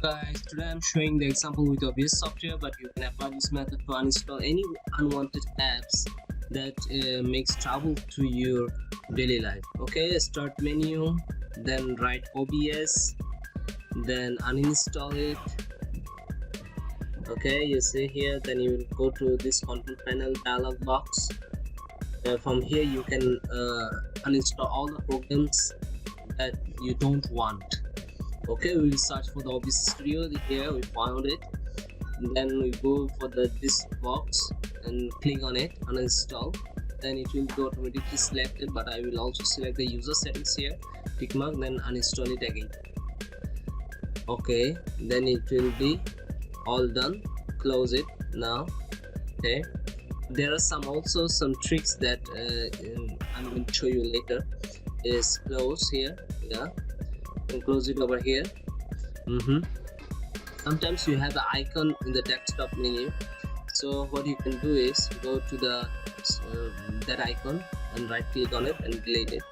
Guys, today I'm showing the example with OBS software, but you can apply this method to uninstall any unwanted apps that makes trouble to your daily life. Okay, start menu, then write OBS, then uninstall it. Okay, you see here, then you will go to this control panel dialog box. From here you can uninstall all the programs that you don't want. Okay, we will search for the OBS Studio. Here we found it, then we go for this box and click on it, uninstall. Then it will be automatically selected, but I will also select the user settings here, tick mark, then uninstall it again. Okay, then it will be all done. Close it now. Okay, there are some tricks that I'm going to show you later. Is close here, yeah, and close it over here. Sometimes you have the icon in the desktop menu, so what you can do is go to the that icon and right click on it and delete it.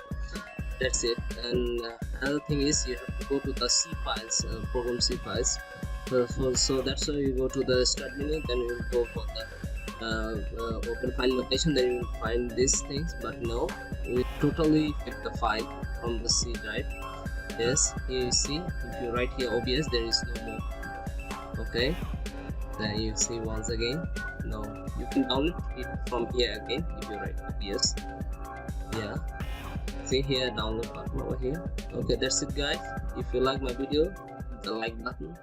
That's it. And another thing is you have to go to the C files, program C files. So that's why you go to the start menu, then you will go for the open file location, then you will find these things. But no, we totally fit the file from the C drive. Yes, here you see, if you write here OBS, there is no more. Okay, then you see once again, no, you can download it from here again if you write OBS. Yeah, see here, download button over here. Okay, that's it guys. If you like my video, hit the like button.